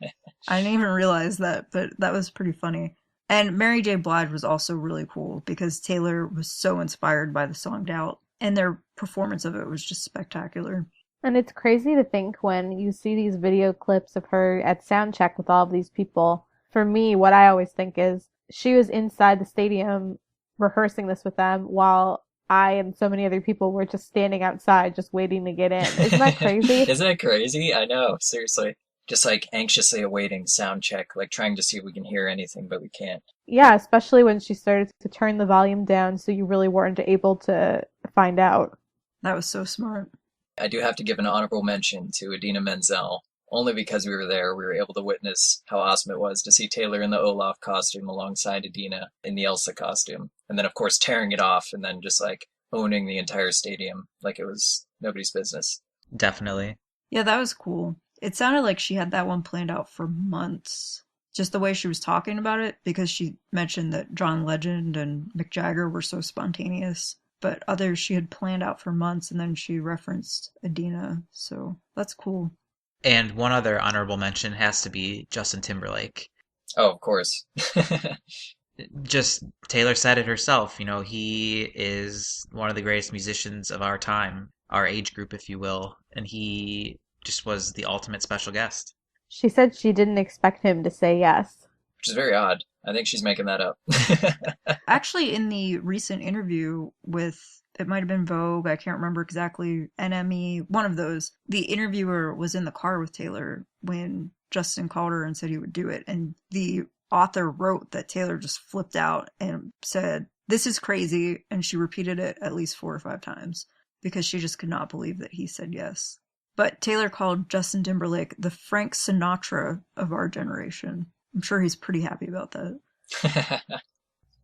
D: didn't even realize that, but that was pretty funny. And Mary J. Blige was also really cool because Taylor was so inspired by the song Doubt, and their performance of it was just spectacular.
A: And it's crazy to think when you see these video clips of her at soundcheck with all of these people. For me, what I always think is she was inside the stadium rehearsing this with them while I and so many other people were just standing outside just waiting to get in. Isn't that crazy?
C: Isn't that crazy? I know, seriously. Just like anxiously awaiting sound check, like trying to see if we can hear anything, but we can't.
A: Yeah, especially when she started to turn the volume down so you really weren't able to find out.
D: That was so smart.
C: I do have to give an honorable mention to Idina Menzel. Only because we were there, we were able to witness how awesome it was to see Taylor in the Olaf costume alongside Idina in the Elsa costume. And then, of course, tearing it off and then just, like, owning the entire stadium like it was nobody's business.
B: Definitely.
D: Yeah, that was cool. It sounded like she had that one planned out for months. Just the way she was talking about it, because she mentioned that John Legend and Mick Jagger were so spontaneous. But others she had planned out for months, and then she referenced Idina. So that's cool.
B: And one other honorable mention has to be Justin Timberlake.
C: Oh, of course.
B: Just Taylor said it herself, he is one of the greatest musicians of our time. our age group, if you will, and he just was the ultimate special guest.
A: She said she didn't expect him to say yes.
C: Which is very odd. I think she's making that up.
D: Actually, in the recent interview with, it might have been Vogue, I can't remember exactly, NME, one of those, the interviewer was in the car with Taylor when Justin called her and said he would do it. And the author wrote that Taylor just flipped out and said, "This is crazy." And she repeated it at least 4 or 5 times because she just could not believe that he said yes. But Taylor called Justin Timberlake the Frank Sinatra of our generation. I'm sure he's pretty happy about that.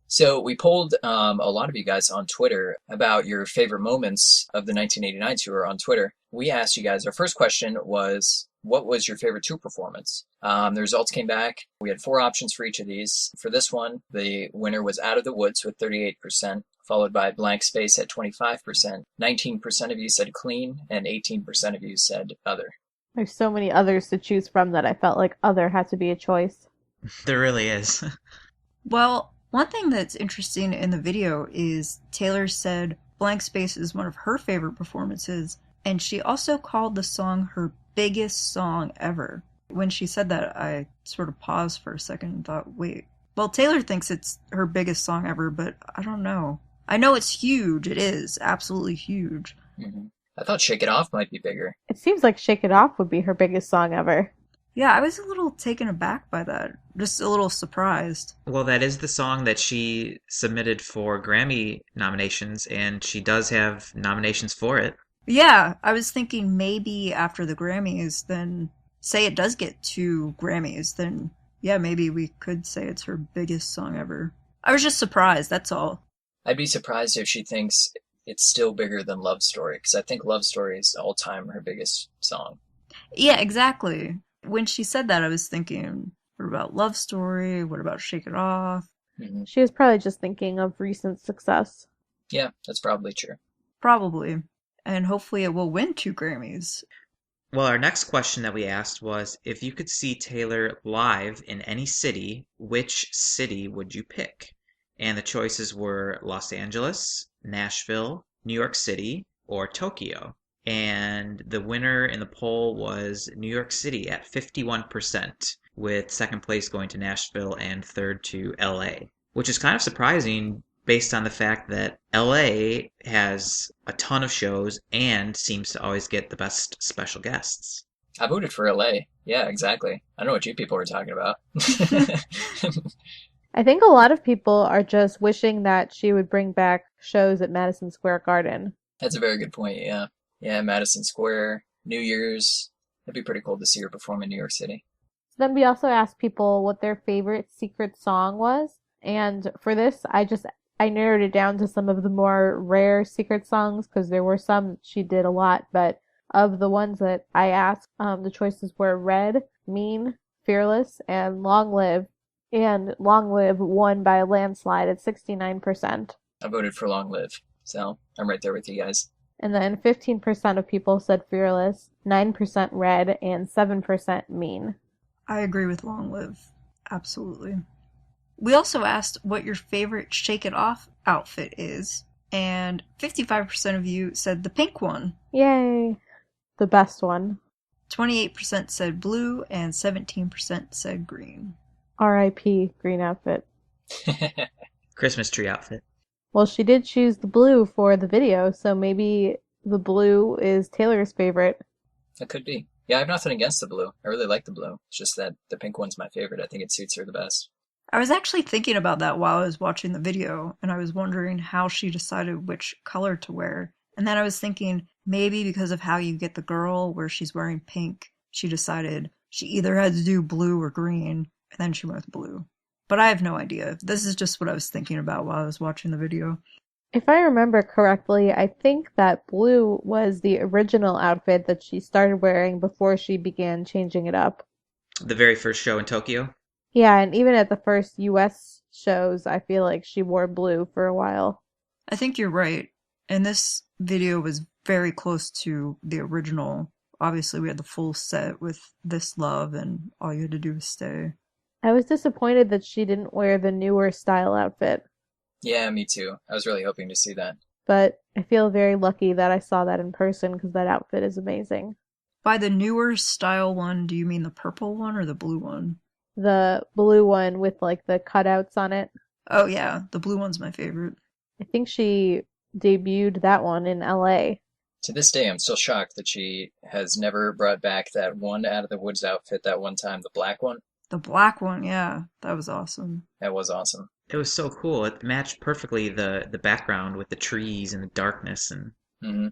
C: So we polled a lot of you guys on Twitter about your favorite moments of the 1989 tour on Twitter. We asked you guys, our first question was, what was your favorite tour performance? The results came back. We had 4 options for each of these. For this one, the winner was Out of the Woods with 38%, followed by Blank Space at 25%. 19% of you said Clean, and 18% of you said Other.
A: There's so many others to choose from that I felt like Other had to be a choice.
B: There really is.
D: Well, one thing that's interesting in the video is Taylor said Blank Space is one of her favorite performances, and she also called the song her biggest song ever. When she said that, I sort of paused for a second and thought, wait, well, Taylor thinks it's her biggest song ever, but I don't know. I know it's huge. It is absolutely huge.
C: Mm-hmm. I thought Shake It Off might be bigger.
A: It seems like Shake It Off would be her biggest song ever.
D: Yeah, I was a little taken aback by that. Just a little surprised.
B: Well, that is the song that she submitted for Grammy nominations, and she does have nominations for it.
D: Yeah, I was thinking maybe after the Grammys, then say it does get 2 Grammys, then yeah, maybe we could say it's her biggest song ever. I was just surprised, that's all.
C: I'd be surprised if she thinks it's still bigger than Love Story, because I think Love Story is all time her biggest song.
D: Yeah, exactly. When she said that, I was thinking, what about Love Story? What about Shake It Off?
C: Mm-hmm.
A: She was probably just thinking of recent success.
C: Yeah, that's probably true.
D: Probably. And hopefully it will win 2 Grammys.
B: Well, our next question that we asked was, if you could see Taylor live in any city, which city would you pick? And the choices were Los Angeles, Nashville, New York City, or Tokyo. And the winner in the poll was New York City at 51%, with second place going to Nashville and third to LA, which is kind of surprising based on the fact that LA has a ton of shows and seems to always get the best special guests.
C: I voted for LA. Yeah, exactly. I don't know what you people were talking about.
A: I think a lot of people are just wishing that she would bring back shows at Madison Square Garden.
C: That's a very good point, yeah. Yeah, Madison Square, New Year's. It'd be pretty cool to see her perform in New York City.
A: Then we also asked people what their favorite secret song was. And for this, I narrowed it down to some of the more rare secret songs because there were some she did a lot. But of the ones that I asked, the choices were Red, Mean, Fearless, and Long Live. And Long Live won by a landslide at 69%.
C: I voted for Long Live, so I'm right there with you guys.
A: And then 15% of people said Fearless, 9% Red, and 7% Mean.
D: I agree with Long Live. Absolutely. We also asked what your favorite Shake It Off outfit is, and 55% of you said the pink one.
A: Yay! The best one.
D: 28% said blue, and 17% said green.
A: R.I.P. green outfit.
B: Christmas tree outfit.
A: Well, she did choose the blue for the video, so maybe the blue is Taylor's favorite.
C: That could be. Yeah, I have nothing against the blue. I really like the blue. It's just that the pink one's my favorite. I think it suits her the best.
D: I was actually thinking about that while I was watching the video, and I was wondering how she decided which color to wear. And then I was thinking, maybe because of how you get the girl where she's wearing pink, she decided she either had to do blue or green, and then she went with blue. But I have no idea. This is just what I was thinking about while I was watching the video.
A: If I remember correctly, I think that blue was the original outfit that she started wearing before she began changing it up.
B: The very first show in Tokyo?
A: Yeah, and even at the first US shows, I feel like she wore blue for a while.
D: I think you're right. And this video was very close to the original. Obviously, we had the full set with This Love and All You Had to Do Was Stay.
A: I was disappointed that she didn't wear the newer style outfit.
C: Yeah, me too. I was really hoping to see that.
A: But I feel very lucky that I saw that in person because that outfit is amazing.
D: By the newer style one, do you mean the purple one or the blue one?
A: The blue one with like the cutouts on it.
D: Oh yeah, the blue one's my favorite.
A: I think she debuted that one in LA.
C: To this day, I'm still shocked that she has never brought back that one Out of the Woods outfit that one time, the black one.
D: The black one, yeah, that was awesome.
C: That was awesome.
B: It was so cool. It matched perfectly the background with the trees and the darkness and
C: Hmm.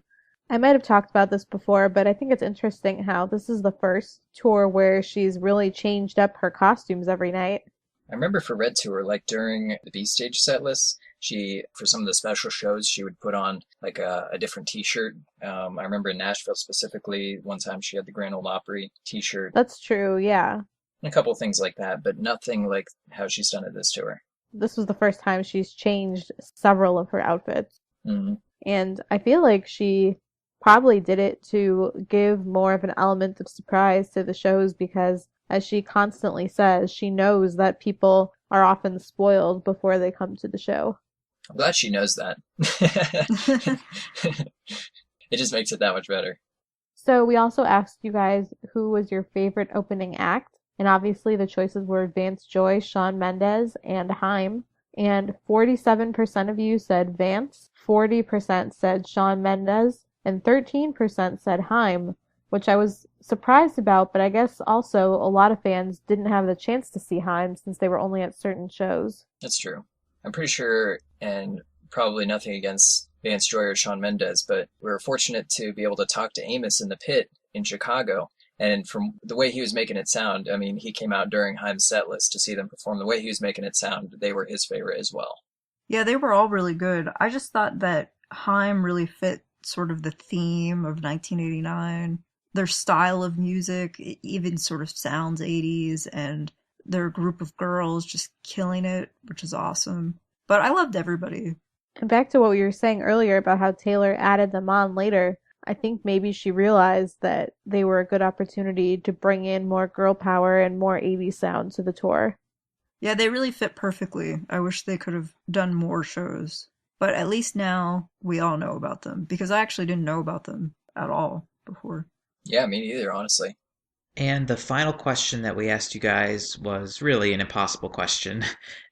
A: I might have talked about this before, but I think it's interesting how this is the first tour where she's really changed up her costumes every night.
C: I remember for Red Tour, like during the B stage set list, she, for some of the special shows, she would put on like a different t-shirt. I remember in Nashville specifically, one time she had the Grand Ole Opry t-shirt,
A: That's true, yeah.
C: and a couple things like that, but nothing like how she's done it this tour.
A: This was the first time she's changed several of her outfits.
C: Hmm.
A: And I feel like she probably did it to give more of an element of surprise to the shows because, as she constantly says, she knows that people are often spoiled before they come to the show.
C: I'm glad she knows that. It just makes it that much better.
A: So we also asked you guys who was your favorite opening act, and obviously the choices were Vance Joy, Shawn Mendes, and Haim. And 47% of you said Vance, 40% said Shawn Mendes, and 13% said Haim, which I was surprised about, but I guess also a lot of fans didn't have the chance to see Haim since they were only at certain shows.
C: That's true. I'm pretty sure, and probably nothing against Vance Joy or Shawn Mendes, but we were fortunate to be able to talk to Amos in the pit in Chicago. And from the way he was making it sound, I mean, he came out during Haim's set list to see them perform. The way he was making it sound, they were his favorite as well.
D: Yeah, they were all really good. I just thought that Haim really fit sort of the theme of 1989. Their style of music even sort of sounds 80s, and their group of girls just killing it, which is awesome. But I loved everybody.
A: And back to what we were saying earlier about how Taylor added them on later, I think maybe she realized that they were a good opportunity to bring in more girl power and more 80s sound to the tour.
D: Yeah, they really fit perfectly. I wish they could have done more shows. But at least now we all know about them, because I actually didn't know about them at all before.
C: Yeah, me neither, honestly.
B: And the final question that we asked you guys was really an impossible question,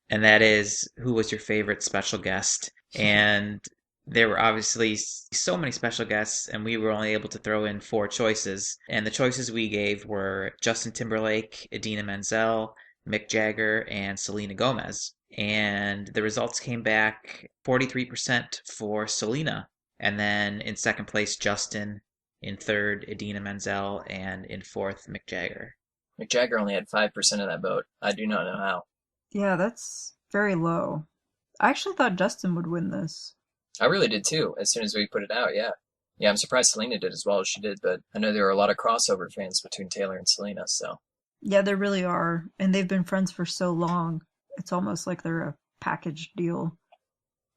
B: and that is, who was your favorite special guest? And there were obviously so many special guests, and we were only able to throw in 4 choices. And the choices we gave were Justin Timberlake, Idina Menzel, Mick Jagger, and Selena Gomez. And the results came back 43% for Selena, and then in second place, Justin. In third, Idina Menzel, and in fourth, Mick Jagger.
C: Mick Jagger only had 5% of that vote. I do not know how.
D: Yeah, that's very low. I actually thought Justin would win this.
C: I really did too, as soon as we put it out, yeah. Yeah, I'm surprised Selena did as well as she did, but I know there were a lot of crossover fans between Taylor and Selena, so.
D: Yeah, there really are. And they've been friends for so long. It's almost like they're a package deal.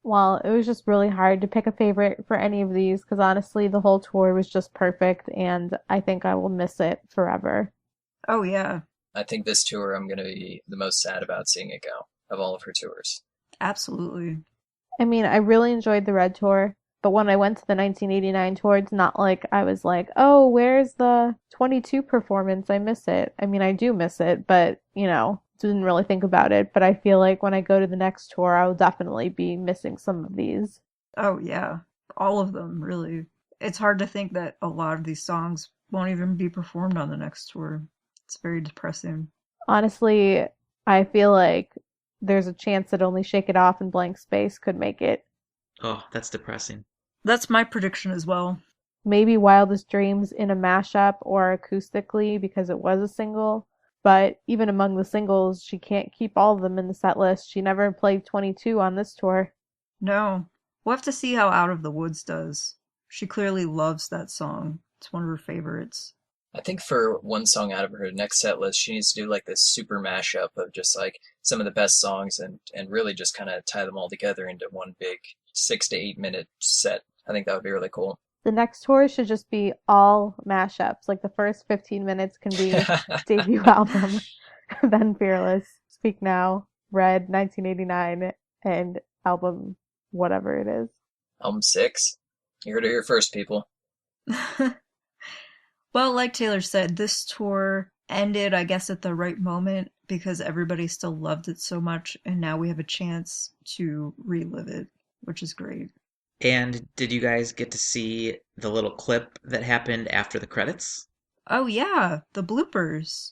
A: Well, it was just really hard to pick a favorite for any of these because honestly, the whole tour was just perfect, and I think I will miss it forever.
D: Oh, yeah,
C: I think this tour I'm going to be the most sad about seeing it go, of all of her tours.
D: absolutely.
A: I mean, I really enjoyed the Red Tour, but when I went to the 1989 tour, it's not like I was like, oh, where's the 22 performance? I miss it. I mean, I do miss it, but, didn't really think about it. But I feel like when I go to the next tour, I will definitely be missing some of these.
D: Oh, yeah. All of them, really. It's hard to think that a lot of these songs won't even be performed on the next tour. It's very depressing.
A: Honestly, I feel like there's a chance that only Shake It Off and Blank Space could make it.
B: Oh, that's depressing.
D: That's my prediction as well.
A: Maybe Wildest Dreams in a mashup or acoustically because it was a single. But even among the singles, she can't keep all of them in the set list. She never played 22 on this tour.
D: No. We'll have to see how Out of the Woods does. She clearly loves that song. It's one of her favorites.
C: I think for one song out of her next set list, she needs to do like this super mashup of just like some of the best songs and really just kind of tie them all together into one big 6 to 8 minute set. I think that would be really cool.
A: The next tour should just be all mashups. Like the first 15 minutes can be debut album, then Fearless, Speak Now, Red, 1989, and album whatever it is.
C: Album 6? You heard it here first, people.
D: Well, like Taylor said, this tour ended, I guess, at the right moment because everybody still loved it so much, and now we have a chance to relive it, which is great.
B: And did you guys get to see the little clip that happened after the credits?
D: Oh, yeah, the bloopers.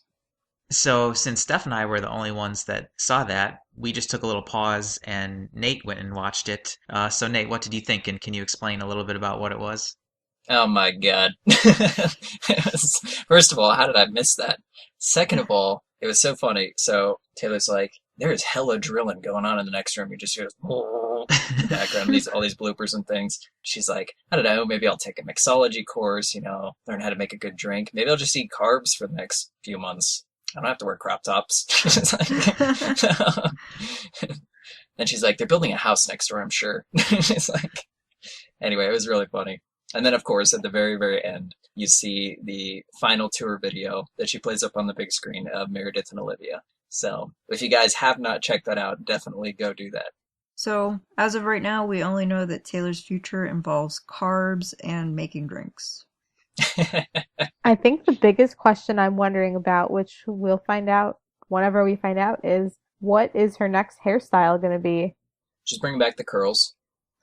B: So, since Steph and I were the only ones that saw that, we just took a little pause and Nate went and watched it. So, Nate, what did you think? And can you explain a little bit about what it was?
C: Oh my God. First of all, how did I miss that? Second of all, it was so funny. So Taylor's like, there's hella drilling going on in the next room. You just hear in the background, all these bloopers and things. She's like, I don't know, maybe I'll take a mixology course, learn how to make a good drink. Maybe I'll just eat carbs for the next few months. I don't have to wear crop tops. Then she's like, they're building a house next door, I'm sure. She's like, anyway, it was really funny. And then, of course, at the very, very end, you see the final tour video that she plays up on the big screen of Meredith and Olivia. So if you guys have not checked that out, definitely go do that.
D: So, as of right now, we only know that Taylor's future involves carbs and making drinks.
A: I think the biggest question I'm wondering about, which we'll find out whenever we find out, is what is her next hairstyle going to be?
C: Just bring back the curls.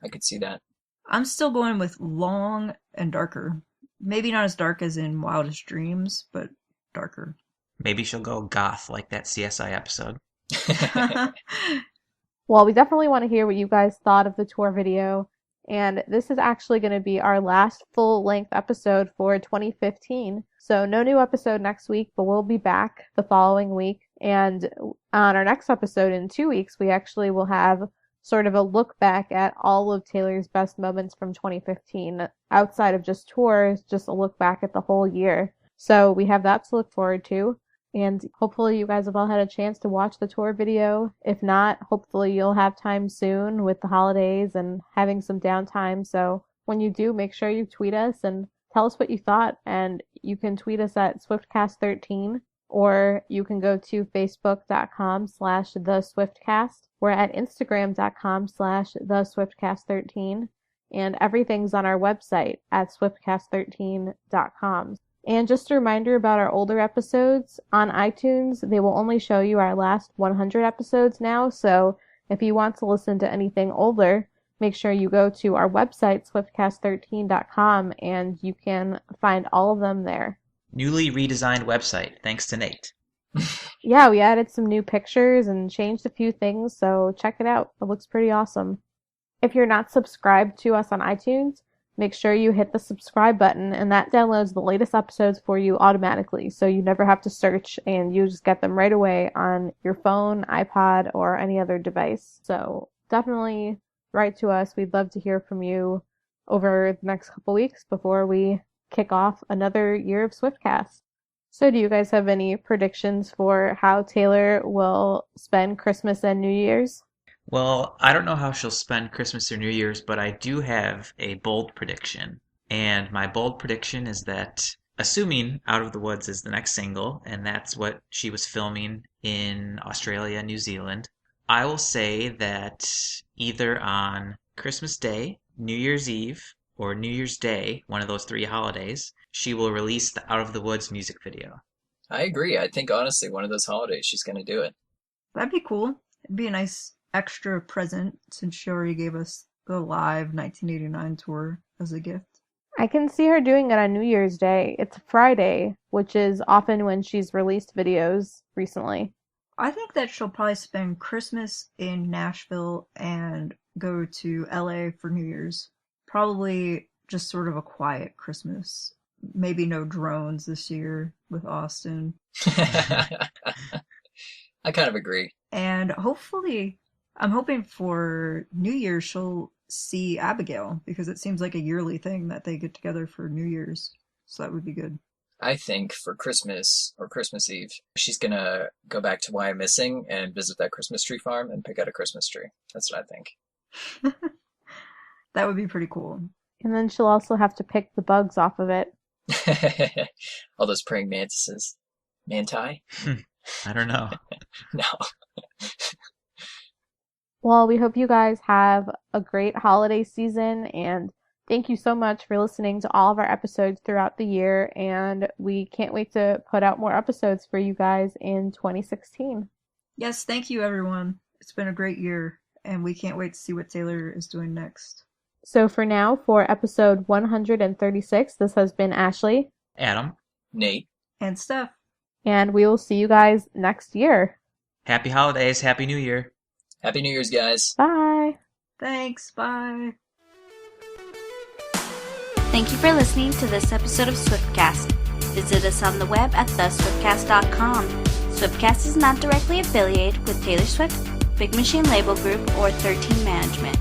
C: I could see that.
D: I'm still going with long and darker. Maybe not as dark as in Wildest Dreams, but darker.
B: Maybe she'll go goth like that CSI episode.
A: Well, we definitely want to hear what you guys thought of the tour video. And this is actually going to be our last full-length episode for 2015. So no new episode next week, but we'll be back the following week. And on our next episode in 2 weeks, we actually will have sort of a look back at all of Taylor's best moments from 2015, outside of just tours, just a look back at the whole year. So we have that to look forward to. And hopefully you guys have all had a chance to watch the tour video. If not, hopefully you'll have time soon with the holidays and having some downtime. So when you do, make sure you tweet us and tell us what you thought. And you can tweet us at Swiftcast13, or you can go to facebook.com/theswiftcast. We're at instagram.com/theswiftcast13. And everything's on our website at swiftcast13.com. And just a reminder about our older episodes. On iTunes, they will only show you our last 100 episodes now, so if you want to listen to anything older, make sure you go to our website, swiftcast13.com, and you can find all of them there.
B: Newly redesigned website, thanks to Nate.
A: Yeah, we added some new pictures and changed a few things, so check it out. It looks pretty awesome. If you're not subscribed to us on iTunes, make sure you hit the subscribe button, and that downloads the latest episodes for you automatically, so you never have to search, and you just get them right away on your phone, iPod, or any other device. So definitely write to us. We'd love to hear from you over the next couple weeks before we kick off another year of Swiftcast. So do you guys have any predictions for how Taylor will spend Christmas and New Year's?
B: Well, I don't know how she'll spend Christmas or New Year's, but I do have a bold prediction. And my bold prediction is that, assuming Out of the Woods is the next single, and that's what she was filming in Australia and New Zealand, I will say that either on Christmas Day, New Year's Eve, or New Year's Day, one of those 3 holidays, she will release the Out of the Woods music video.
C: I agree. I think, honestly, one of those holidays she's going to do it.
D: That'd be cool. It'd be a nice extra present since she already gave us the live 1989 tour as a gift.
A: I can see her doing it on New Year's Day. It's a Friday, which is often when she's released videos recently.
D: I think that she'll probably spend Christmas in Nashville and go to LA for New Year's. Probably just sort of a quiet Christmas. Maybe no drones this year with Austin.
C: I kind of agree.
D: And hopefully, I'm hoping for New Year's she'll see Abigail, because it seems like a yearly thing that they get together for New Year's. So that would be good.
C: I think for Christmas or Christmas Eve, she's going to go back to Why I'm Missing and visit that Christmas tree farm and pick out a Christmas tree. That's what I think.
D: That would be pretty cool.
A: And then she'll also have to pick the bugs off of it.
C: All those praying mantises. Manti?
B: I don't know.
C: No.
A: Well, we hope you guys have a great holiday season, and Thank you so much for listening to all of our episodes throughout the year, and we can't wait to put out more episodes for you guys in 2016.
D: Yes, thank you, everyone. It's been a great year, and we can't wait to see what Taylor is doing next.
A: So for now, for episode 136, this has been Ashley,
B: Adam,
C: Nate,
D: and Steph.
A: and we will see you guys next year.
B: happy holidays, happy new year.
C: Happy New Year's, guys.
A: Bye!
D: Thanks, bye.
E: Thank you for listening to this episode of Swiftcast. Visit us on the web at theswiftcast.com. Swiftcast is not directly affiliated with Taylor Swift, Big Machine Label Group, or 13 Management.